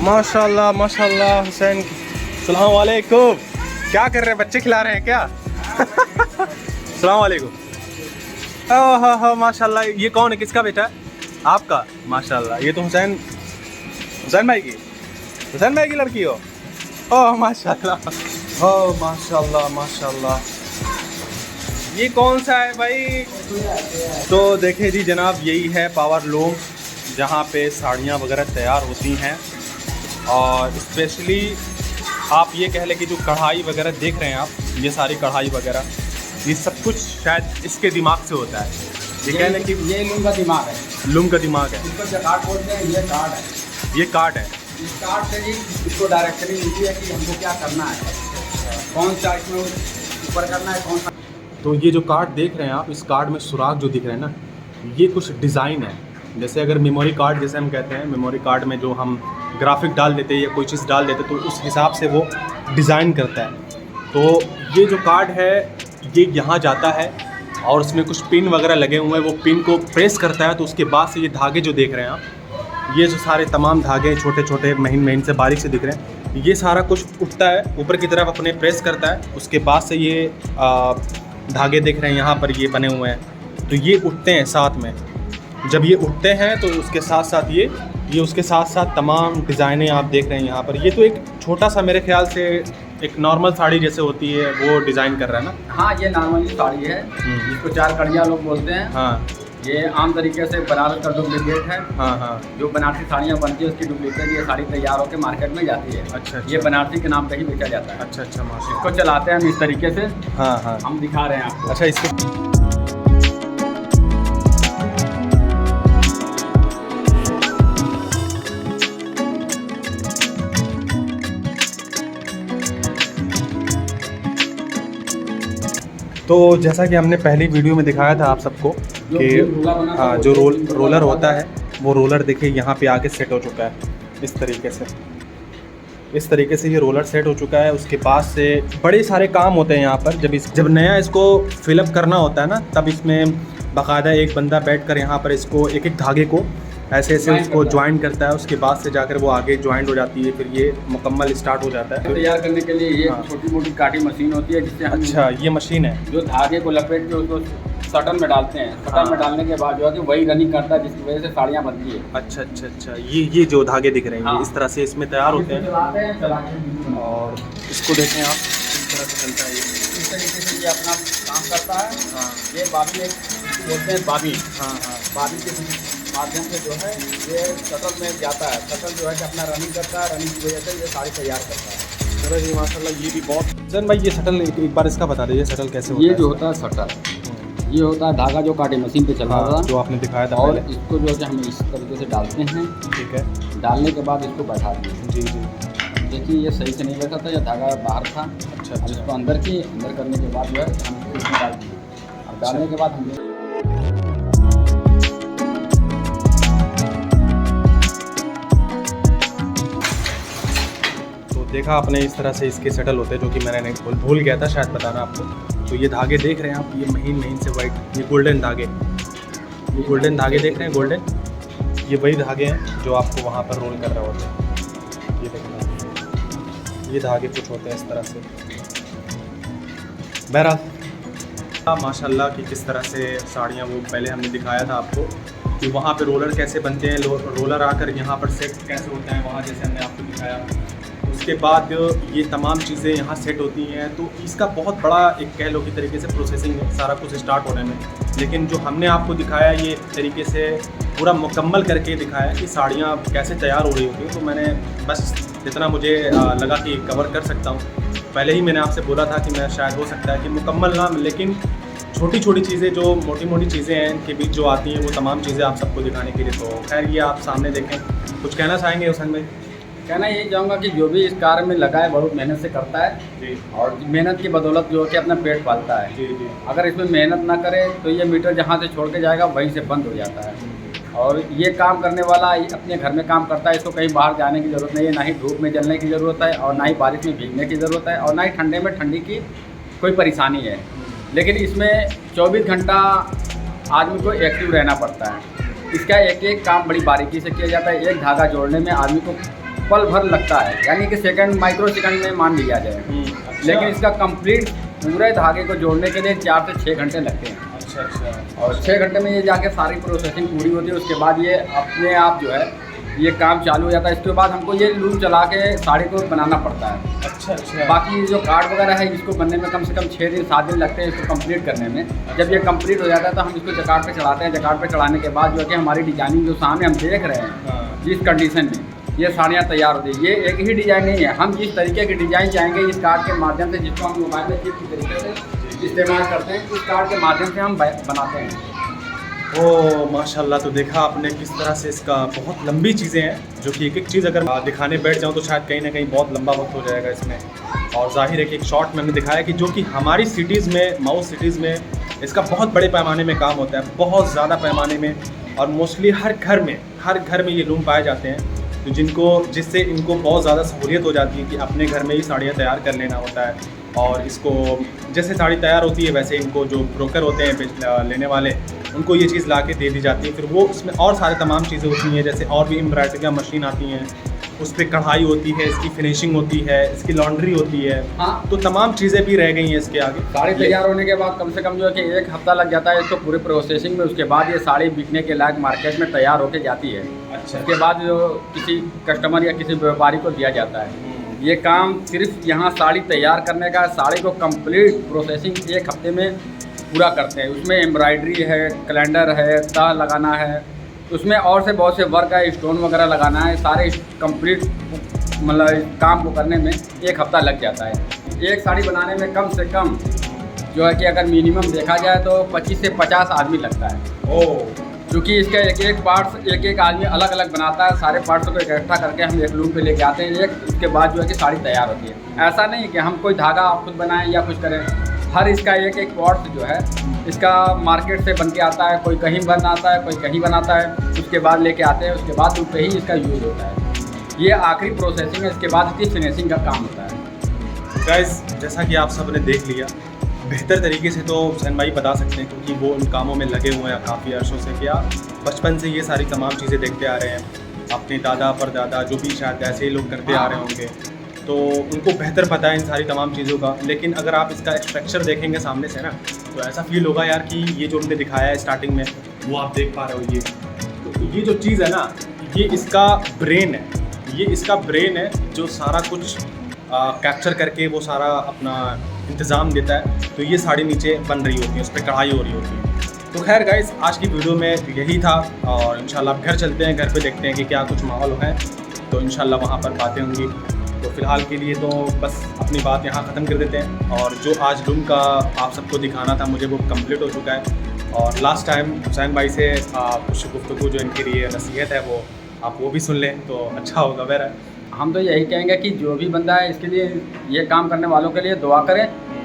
माशाल्लाह माशाल्लाह हुसैन। सलाम वालेकुम। क्या कर रहे हैं, बच्चे खिला रहे हैं क्या? सलाम वालेकुम। ओह माशाल्लाह। ये कौन है, किसका बेटा है? आपका? माशाल्लाह। ये तो हुसैन भाई की लड़की हो। ओह माशाल्लाह, ओह माशाल्लाह माशाल्लाह। ये कौन सा है भाई? तो देखिए जी जनाब, यही है पावर लूम जहाँ पे साड़ियाँ वगैरह तैयार होती हैं। और स्पेशली आप ये कह लें कि जो कढ़ाई वगैरह देख रहे हैं आप, ये सारी कढ़ाई वगैरह, ये सब कुछ शायद इसके दिमाग से होता है। ये कह लें कि ये लूम का दिमाग है। लूम का दिमाग है। इसको जकार्ड बोलते हैं। ये कार्ड है। ये कार्ड है। इस कार्ड से ही इसको डायरेक्टली मिलती है कि हमको क्या करना है, कौन सा इसमें ऊपर करना है, कौन सा। तो ये जो कार्ड देख रहे हैं आप, इस कार्ड में सुराख जो दिख रहे हैं ना, ये कुछ डिज़ाइन है। जैसे अगर मेमोरी कार्ड जैसे हम कहते हैं, मेमोरी कार्ड में जो हम ग्राफिक डाल देते हैं या कोई चीज़ डाल देते हैं तो उस हिसाब से वो डिज़ाइन करता है। तो ये जो कार्ड है ये यहाँ जाता है और उसमें कुछ पिन वगैरह लगे हुए हैं। वो पिन को प्रेस करता है तो उसके बाद से ये धागे जो देख रहे हैं आप, ये जो सारे तमाम धागे छोटे छोटे महीन महीन से बारीक से दिख रहे हैं, ये सारा कुछ उठता है ऊपर की तरफ, अपने प्रेस करता है। उसके बाद से ये धागे देख रहे हैं यहाँ पर ये बने हुए हैं, तो ये उठते हैं साथ में। जब ये उठते हैं तो उसके साथ साथ ये उसके साथ साथ तमाम डिज़ाइनें आप देख रहे हैं यहाँ पर। ये तो एक छोटा सा मेरे ख्याल से एक नॉर्मल साड़ी जैसे होती है वो डिज़ाइन कर रहा है ना? हाँ, ये नॉर्मली साड़ी है। इसको चार कड़ियाँ लोग बोलते हैं। हाँ, ये आम तरीके से बनारस का डुप्लीकेट है। हाँ हाँ। जो बनारसी साड़ियाँ बनती है उसकी डुप्लीकेट ये साड़ी तैयार होकर मार्केट में जाती है। अच्छा। ये बनारसी के नाम पे ही बेचा जाता है। अच्छा माशाल्लाह। इसको चलाते हैं हम इस तरीके से। हाँ, हम दिखा रहे हैं आपको। अच्छा इसको तो जैसा कि हमने पहली वीडियो में दिखाया था आप सबको कि हाँ, जो रोलर होता है वो रोलर देखिए यहाँ पे आके सेट हो चुका है इस तरीके से ये रोलर सेट हो चुका है। उसके पास से बड़े सारे काम होते हैं यहाँ पर। जब नया इसको फिलअप करना होता है ना, तब इसमें बाकायदा एक बंदा बैठकर यहाँ पर इसको एक एक धागे को ऐसे उसको ज्वाइन करता है। उसके बाद से जाकर वो आगे ज्वाइंट हो जाती है, फिर ये मुकम्मल स्टार्ट हो जाता है। तैयार करने के लिए ये छोटी मोटी काटी मशीन होती है जिससे हम अच्छा, ये मशीन है जो धागे को लपेट के उसको सटन में डालते हैं। सटन में डालने के बाद जो है कि वही रनिंग करता है, जिसकी वजह से साड़ियाँ बनती है। अच्छा। ये जो धागे दिख रहे हैं ये इस तरह से इसमें तैयार होते हैं। और इसको देखें आप, इस तरह से चलता है ये, इस तरीके से ये अपना काम करता है। हाँ, ये बाबी एक बोलते हैं बाबी। हाँ, बाबी के माध्यम से जो है ये शटल में जाता है। शटल जो है कि अपना रनिंग करता है, रनिंग की वजह से ये साड़ी तैयार करता है। चलो जी माशाल्लाह, ये भी बहुत। जन भाई ये शटल एक बार इसका बता दीजिए, शटल कैसे होता है? ये जो होता है शटल, ये होता है धागा जो काटे मशीन पे चल रहा था, जो आपने दिखाया था। और इसको जो है कि हम इस तरीके से डालते हैं। ठीक है। डालने के बाद इसको बैठाते हैं। जी। देखिए ये सही से नहीं बैठा था, या धागा बाहर था। अच्छा। अब इसको अंदर करने के बाद जो है हम इसमें डाल दिए। अब डालने के बाद हम देखा आपने इस तरह से इसके सेटल होते हैं, जो कि मैंने भूल गया था शायद बताना आपको। तो ये धागे देख रहे हैं आप, ये महीन से वाइट, ये गोल्डन धागे देख रहे हैं, गोल्डन। ये वही धागे हैं जो आपको वहाँ पर रोल कर रहे होते हैं। ये देखना, ये धागे कुछ होते हैं इस तरह से। बहरहाल माशाल्लाह कि किस तरह से साड़ियाँ, वो पहले हमने दिखाया था आपको कि वहाँ पे रोलर कैसे बनते हैं, रोलर आकर यहाँ पर सेट कैसे होता है वहाँ, जैसे हमने आपको दिखाया। उसके बाद ये तमाम चीज़ें यहाँ सेट होती हैं। तो इसका बहुत बड़ा एक कह लो कि तरीके से प्रोसेसिंग है सारा कुछ स्टार्ट होने में। लेकिन जो हमने आपको दिखाया ये तरीके से पूरा मुकम्मल करके दिखाया कि साड़ियाँ कैसे तैयार हो रही होती हैं। तो मैंने बस इतना मुझे लगा कि कवर कर सकता हूँ। पहले ही मैंने आपसे बोला था कि मैं शायद हो सकता है कि मुकम्मल ना, लेकिन छोटी छोटी चीज़ें जो मोटी मोटी चीज़ें हैं इनके बीच जो आती हैं वो तमाम चीज़ें आप सबको दिखाने के लिए। तो खैर ये आप सामने देखें। कुछ कहना चाहेंगे हुसैन भाई? कहना यही चाहूँगा कि जो भी इस कार्य में लगा है बहुत मेहनत से करता है जी, और मेहनत की बदौलत जो है कि अपना पेट पालता है। जी। अगर इसमें मेहनत ना करे तो ये मीटर जहाँ से छोड़ के जाएगा वहीं से बंद हो जाता है। और ये काम करने वाला अपने घर में काम करता है, इसको कहीं बाहर जाने की ज़रूरत नहीं है, ना ही धूप में जलने की ज़रूरत है, और ना ही बारिश में भीगने की ज़रूरत है, और ना ही ठंडे में ठंडी की कोई परेशानी है। लेकिन इसमें 24 घंटा आदमी को एक्टिव रहना पड़ता है। इसका एक एक काम बड़ी बारीकी से किया जाता है। एक धागा जोड़ने में आदमी को पल भर लगता है, यानी कि सेकंड माइक्रो सेकंड में मान लिया जाए। लेकिन इसका कंप्लीट पूरे धागे को जोड़ने के लिए 4 से 6 घंटे लगते हैं। अच्छा। और 6 घंटे में ये जाके सारी प्रोसेसिंग पूरी होती है। उसके बाद ये अपने आप जो है ये काम चालू हो जाता है। इसके बाद हमको ये लूप चला के साड़ी को बनाना पड़ता है। अच्छा। बाकी जो कार्ड वगैरह है इसको बनने में कम से कम 6 दिन 7 दिन लगते हैं इसको कंप्लीट करने में। जब ये कंप्लीट हो जाता है तो हम इसको जकार्ड पे चढ़ाते हैं। जकार्ड पे चढ़ाने के बाद जो है कि हमारी डिजाइनिंग जो सामने हम देख रहे हैं जिस कंडीशन में ये साड़ियाँ तैयार होती है, ये एक ही डिज़ाइन नहीं है। हम जिस तरीके की डिज़ाइन चाहेंगे इस कार्ड के माध्यम से, जिसको हम मोबाइल में जिस तरीके से इस्तेमाल करते हैं उस कार्ड के माध्यम से हम बनाते हैं। ओ माशाल्लाह। तो देखा आपने किस तरह से इसका बहुत लंबी चीज़ें हैं, जो कि एक एक चीज़ अगर दिखाने बैठ जाऊँ तो शायद कहीं ना कहीं बहुत लंबा वक्त हो जाएगा इसमें। और जाहिर है कि एक शॉर्ट मैंने दिखाया कि जो कि हमारी सिटीज़ में, माउथ सिटीज़ में इसका बहुत बड़े पैमाने में काम होता है, बहुत ज़्यादा पैमाने में। और मोस्टली हर घर में ये लूम पाए जाते हैं, तो जिससे इनको बहुत ज़्यादा सहूलियत हो जाती है कि अपने घर में ही साड़ियाँ तैयार कर लेना होता है। और इसको जैसे साड़ी तैयार होती है वैसे इनको जो ब्रोकर होते हैं लेने वाले, उनको ये चीज़ ला के दे दी जाती है। फिर वो उसमें और सारे तमाम चीज़ें होती हैं, जैसे और भी एम्ब्रॉयडरी का मशीन आती हैं, उस पर कढ़ाई होती है, इसकी फिनिशिंग होती है, इसकी लॉन्ड्री होती है। हाँ, तो तमाम चीज़ें भी रह गई हैं इसके आगे। साड़ी तैयार होने के बाद कम से कम जो है कि 1 हफ्ता लग जाता है इसको पूरे प्रोसेसिंग में। उसके बाद ये साड़ी बिकने के लायक मार्केट में तैयार होकर जाती है। अच्छा। उसके बाद जो किसी कस्टमर या किसी व्यापारी को दिया जाता है। ये काम सिर्फ यहाँ साड़ी तैयार करने का, साड़ी को कंप्लीट प्रोसेसिंग 1 हफ्ते में पूरा करते हैं। उसमें एम्ब्रॉयडरी है, कैलेंडर है, तह लगाना है, उसमें और से बहुत से वर्क है, स्टोन वगैरह लगाना है। सारे कंप्लीट मतलब काम को करने में 1 हफ्ता लग जाता है। एक साड़ी बनाने में कम से कम जो है कि अगर मिनिमम देखा जाए तो 25 से 50 आदमी लगता है। ओह। क्योंकि इसके एक पार्ट्स एक आदमी अलग अलग बनाता है। सारे पार्ट्स को इकट्ठा करके हम एक लूम पे लेके आते हैं उसके बाद जो है कि साड़ी तैयार होती है। ऐसा नहीं कि हम कोई धागा खुद बनाएं या कुछ करें। हर इसका एक पार्ट जो है इसका मार्केट से बन के आता है। कोई कहीं बनाता है, कोई कहीं बनाता है, उसके बाद लेके आते हैं, उसके बाद लूम पे ही इसका यूज़ होता है। ये आखिरी प्रोसेसिंग है, इसके बाद इसकी फिनिशिंग का काम होता है। गाइस, जैसा कि आप सब ने देख लिया, बेहतर तरीके से तो हुसैन भाई बता सकते हैं क्योंकि वो इन कामों में लगे हुए हैं काफ़ी अर्सों से। क्या बचपन से ये सारी तमाम चीज़ें देखते आ रहे हैं, अपने दादा परदादा जो भी शायद ऐसे ही लोग करते आ रहे होंगे, तो उनको बेहतर पता है इन सारी तमाम चीज़ों का। लेकिन अगर आप इसका स्ट्रक्चर देखेंगे सामने से ना, तो ऐसा फील होगा यार कि ये जो हमने दिखाया है स्टार्टिंग में, वो आप देख पा रहे हो। ये जो चीज़ है ना, ये इसका ब्रेन है जो सारा कुछ कैप्चर करके वो सारा अपना इंतज़ाम देता है। तो ये साड़ी नीचे बन रही होती है, उस पर कढ़ाई हो रही होती है। तो खैर गाइस, आज की वीडियो में यही था और इंशाल्लाह घर चलते हैं, घर पे देखते हैं कि क्या कुछ माहौल है। तो इंशाल्लाह वहाँ पर बातें होंगी। तो फ़िलहाल के लिए तो बस अपनी बात यहाँ ख़त्म कर देते हैं। और जो आज लूम का आप सबको दिखाना था मुझे, वो कंप्लीट हो चुका है। और लास्ट टाइम हुसैन भाई से कुछ गुफ्तगू जो इनके लिए नसीहत है वो आप वो भी सुन लें तो अच्छा होगा। बहर हम तो यही कहेंगे कि जो भी बंदा है इसके लिए, ये काम करने वालों के लिए दुआ करें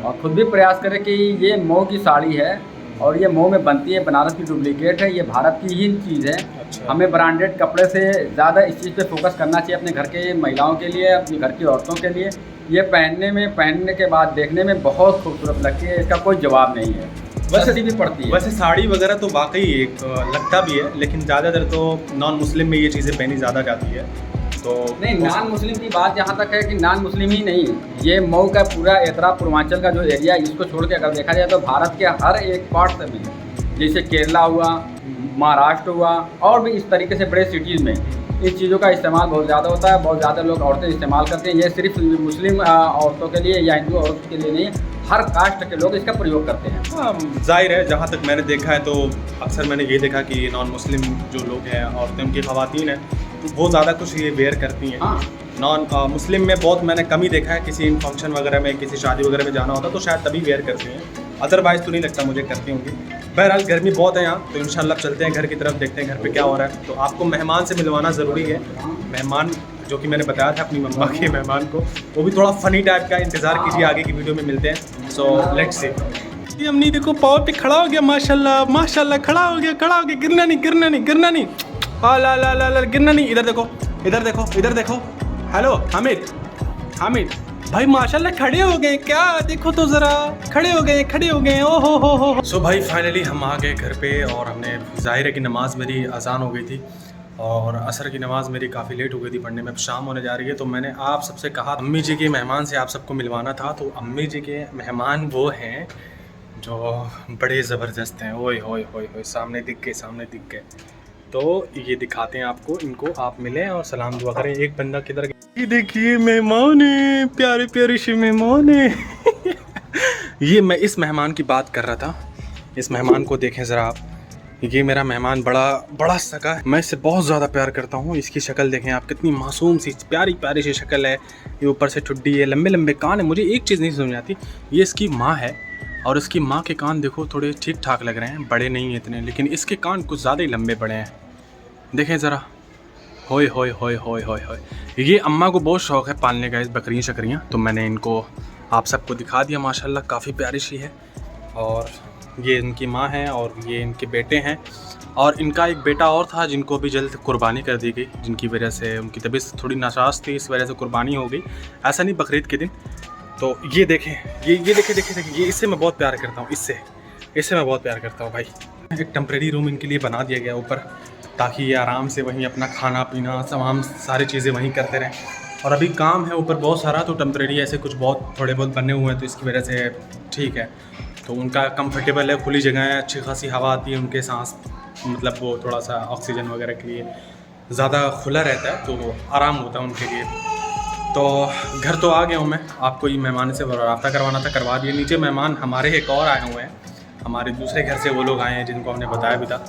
और ख़ुद भी प्रयास करें कि ये मऊ की साड़ी है और ये मऊ में बनती है, बनारस की डुप्लीकेट है, ये भारत की ही चीज़ है। अच्छा। हमें ब्रांडेड कपड़े से ज़्यादा इस चीज़ पे फोकस करना चाहिए अपने घर के महिलाओं के लिए, अपने घर की औरतों के लिए। ये पहनने के बाद देखने में बहुत खूबसूरत लगती है, इसका कोई जवाब नहीं है। वैसे भी पड़ती है। वैसे साड़ी वगैरह तो वाकई एक लगता भी है, लेकिन ज़्यादातर तो नॉन मुस्लिम में ये चीज़ें पहनी ज़्यादा जाती है। तो नहीं, नॉन मुस्लिम की बात जहाँ तक है कि नॉन मुस्लिम ही नहीं, ये मऊ का पूरा एतरा पूर्वांचल का जो एरिया है, इसको छोड़ के अगर देखा जाए तो भारत के हर एक पार्ट में, जैसे केरला हुआ, महाराष्ट्र हुआ और भी इस तरीके से बड़े सिटीज़ में इस चीज़ों का इस्तेमाल बहुत ज़्यादा होता है। बहुत ज़्यादा लोग औरतें इस्तेमाल करते हैं। ये सिर्फ मुस्लिम औरतों के लिए या हिंदू औरतों के लिए नहीं, हर कास्ट के लोग इसका प्रयोग करते हैं। हाँ, जाहिर है, जहाँ तक मैंने देखा है तो अक्सर मैंने ये देखा कि नॉन मुस्लिम जो लोग हैं, औरतें, उनकी ख़वातीन हैं, वो ज़्यादा कुछ ये वेयर करती हैं। हाँ, नॉन मुस्लिम में बहुत मैंने कम ही देखा है। किसी फंक्शन वगैरह में, किसी शादी वगैरह में जाना होता तो शायद तभी वेयर करती हैं, अदरवाइज़ तो नहीं लगता मुझे करती होंगी। बहरहाल गर्मी बहुत है यहाँ, तो इंशाल्लाह चलते हैं घर की तरफ, देखते हैं घर पे क्या हो रहा है। तो आपको मेहमान से मिलवाना ज़रूरी है। मेहमान जो कि मैंने बताया था अपनी मम्मा के मेहमान को, वो भी थोड़ा फ़नी टाइप का, इंतज़ार कीजिए, आगे की वीडियो में मिलते हैं। So let's see. हमने देखो पाँव पे खड़ा हो गया, माशाल्लाह माशाल्लाह, खड़ा हो गया, गिरना नहीं, ला ला ला ला, गिरना नहीं। इधर देखो। हेलो हामिद भाई, माशाल्लाह खड़े हो गए क्या? देखो तो ज़रा, खड़े हो गए। ओ हो। सो भाई फाइनली हम आ गए घर पे और हमने, ज़ाहिर है कि नमाज मेरी अजान हो गई थी और असर की नमाज़ मेरी काफ़ी लेट हो गई थी पढ़ने में, अब शाम होने जा रही है। तो मैंने आप सबसे कहा अम्मी जी के मेहमान से आप सबको मिलवाना था। तो अम्मी जी के मेहमान वो हैं जो बड़े ज़बरदस्त हैं। ओए होए होए होए, सामने दिख गए, सामने दिख गए। तो ये दिखाते हैं आपको, इनको आप मिलें और सलाम दुआ करें। एक बंदा किधर गया? ये देखिए मेहमान है, प्यारे प्यारे से मेहमान है। ये मैं इस मेहमान की बात कर रहा था। इस मेहमान को देखें ज़रा आप, ये मेरा मेहमान बड़ा सगा है। मैं इससे बहुत ज़्यादा प्यार करता हूँ। इसकी शक्ल देखें आप, कितनी मासूम सी प्यारी प्यारी सी शक्ल है। ये ऊपर से ठुड्डी है, लंबे लंबे कान है। मुझे एक चीज़ नहीं समझ आती, ये इसकी माँ है और इसकी माँ के कान देखो थोड़े ठीक ठाक लग रहे हैं, बड़े नहीं हैं इतने, लेकिन इसके कान कुछ ज़्यादा ही लंबे बड़े हैं। देखें ज़रा, होए होए होए होए होए होए। ये अम्मा को बहुत शौक़ है पालने का, इस बकरियाँ शकरियाँ, तो मैंने इनको आप सबको दिखा दिया। माशाल्लाह काफ़ी प्यारी सी है। और ये इनकी माँ है और ये इनके बेटे हैं। और इनका एक बेटा और था जिनको अभी जल्द कुर्बानी कर दी गई, जिनकी वजह से उनकी तबीयत थोड़ी नासाज थी, इस वजह से कुर्बानी हो गई। ऐसा नहीं, बकरीद के दिन। तो ये देखें, ये देखें, ये इससे मैं बहुत प्यार करता हूँ, इससे मैं बहुत प्यार करता हूँ भाई। एक टेम्प्रेरी रूम इनके लिए बना दिया गया ऊपर, ताकि ये आराम से वहीं अपना खाना पीना तमाम सारी चीज़ें वहीं करते रहें। और अभी काम है ऊपर बहुत सारा, तो टेम्प्रेरी ऐसे कुछ बहुत थोड़े बहुत बने हुए हैं, तो इसकी वजह से ठीक है। तो उनका कंफर्टेबल है, खुली जगह है, अच्छी खासी हवा आती है उनके सांस, मतलब वो थोड़ा सा ऑक्सीजन वगैरह के लिए ज़्यादा खुला रहता है, तो आराम होता है उनके लिए। तो घर तो आ गया हूँ मैं, आपको ये मेहमान से रब्ता करवाना था, करवा दिए। नीचे मेहमान हमारे एक और आए हुए हैं, हमारे दूसरे घर से वो लोग आए हैं जिनको हमने बताया भी था।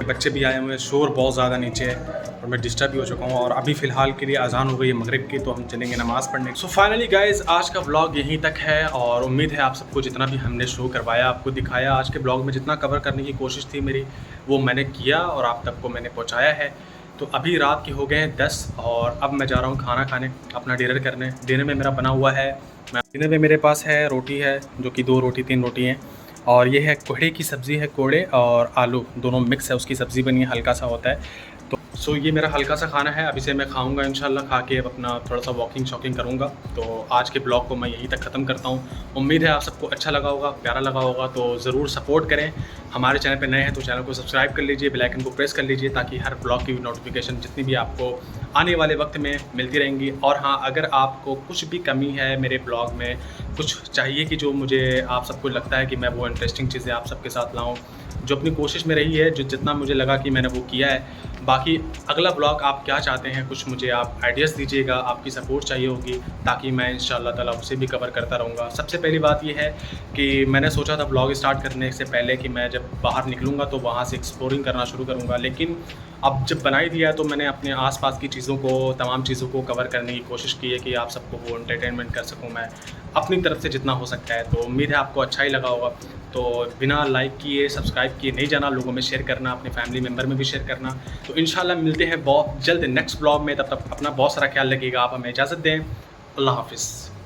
बच्चे भी आए हुए हैं, शोर बहुत ज़्यादा नीचे है और मैं डिस्टर्ब भी हो चुका हूँ। और अभी फ़िलहाल के लिए अजान हो गई है मगरिब की, तो हम चलेंगे नमाज़ पढ़ने। सो फाइनली गाइज़, आज का व्लॉग यहीं तक है और उम्मीद है आप सबको जितना भी हमने शो करवाया, आपको दिखाया, आज के ब्लॉग में जितना कवर करने की कोशिश थी मेरी, वो मैंने किया और आप तक को मैंने पहुँचाया है। तो अभी रात के हो गए हैं 10 और अब मैं जा रहा हूँ खाना खाने, अपना डिनर करने। डिनर में मेरा बना हुआ है, डिनर में मेरे पास है रोटी है, जो कि 2 रोटी 3 रोटी हैं, और ये है कोहड़े की सब्ज़ी है, कोहड़े और आलू दोनों मिक्स है, उसकी सब्ज़ी बनी है, हल्का सा होता है। तो सो ये मेरा हल्का सा खाना है, अभी से मैं खाऊंगा इंशाल्लाह। खा के अब अपना थोड़ा सा वॉकिंग शॉकिंग करूंगा। तो आज के ब्लॉग को मैं यहीं तक ख़त्म करता हूँ। उम्मीद है आप सबको अच्छा लगा होगा, प्यारा लगा होगा, तो ज़रूर सपोर्ट करें। हमारे चैनल पे नए हैं तो चैनल को सब्सक्राइब कर लीजिए, बेल आइकन को प्रेस कर लीजिए, ताकि हर ब्लॉग की नोटिफिकेशन जितनी भी आपको आने वाले वक्त में मिलती रहेंगी। और हाँ, अगर आपको कुछ भी कमी है मेरे ब्लॉग में, कुछ चाहिए कि जो मुझे आप सबको लगता है कि मैं वो इंटरेस्टिंग चीज़ें आप सबके साथ लाऊं, जो अपनी कोशिश में रही है, जो जितना मुझे लगा कि मैंने वो किया है। बाकी अगला ब्लॉग आप क्या चाहते हैं, कुछ मुझे आप आइडियाज़ दीजिएगा, आपकी सपोर्ट चाहिए होगी, ताकि मैं इंशाअल्लाह ताला उसे भी कवर करता रहूँगा। सबसे पहली बात ये है कि मैंने सोचा था ब्लॉग स्टार्ट करने से पहले कि मैं जब बाहर निकलूँगा तो वहाँ से एक्सप्लोरिंग करना शुरू करूँगा, लेकिन अब जब बना ही दिया तो मैंने अपने आसपास की चीज़ों को, तमाम चीज़ों को कवर करने की कोशिश की है कि आप सबको वो एंटरटेनमेंट कर सकूँ मैं अपनी तरफ से जितना हो सकता है। तो उम्मीद है आपको अच्छा ही लगा होगा। तो बिना लाइक किए, सब्सक्राइब किए नहीं जाना, लोगों में शेयर करना, अपने फैमिली मेम्बर में भी शेयर करना। तो इंशाल्लाह मिलते हैं बहुत जल्द नेक्स्ट ब्लॉग में, तब तक अपना बहुत सारा ख्याल रखिएगा। आप हमें इजाज़त दें। अल्लाह हाफ़िज़।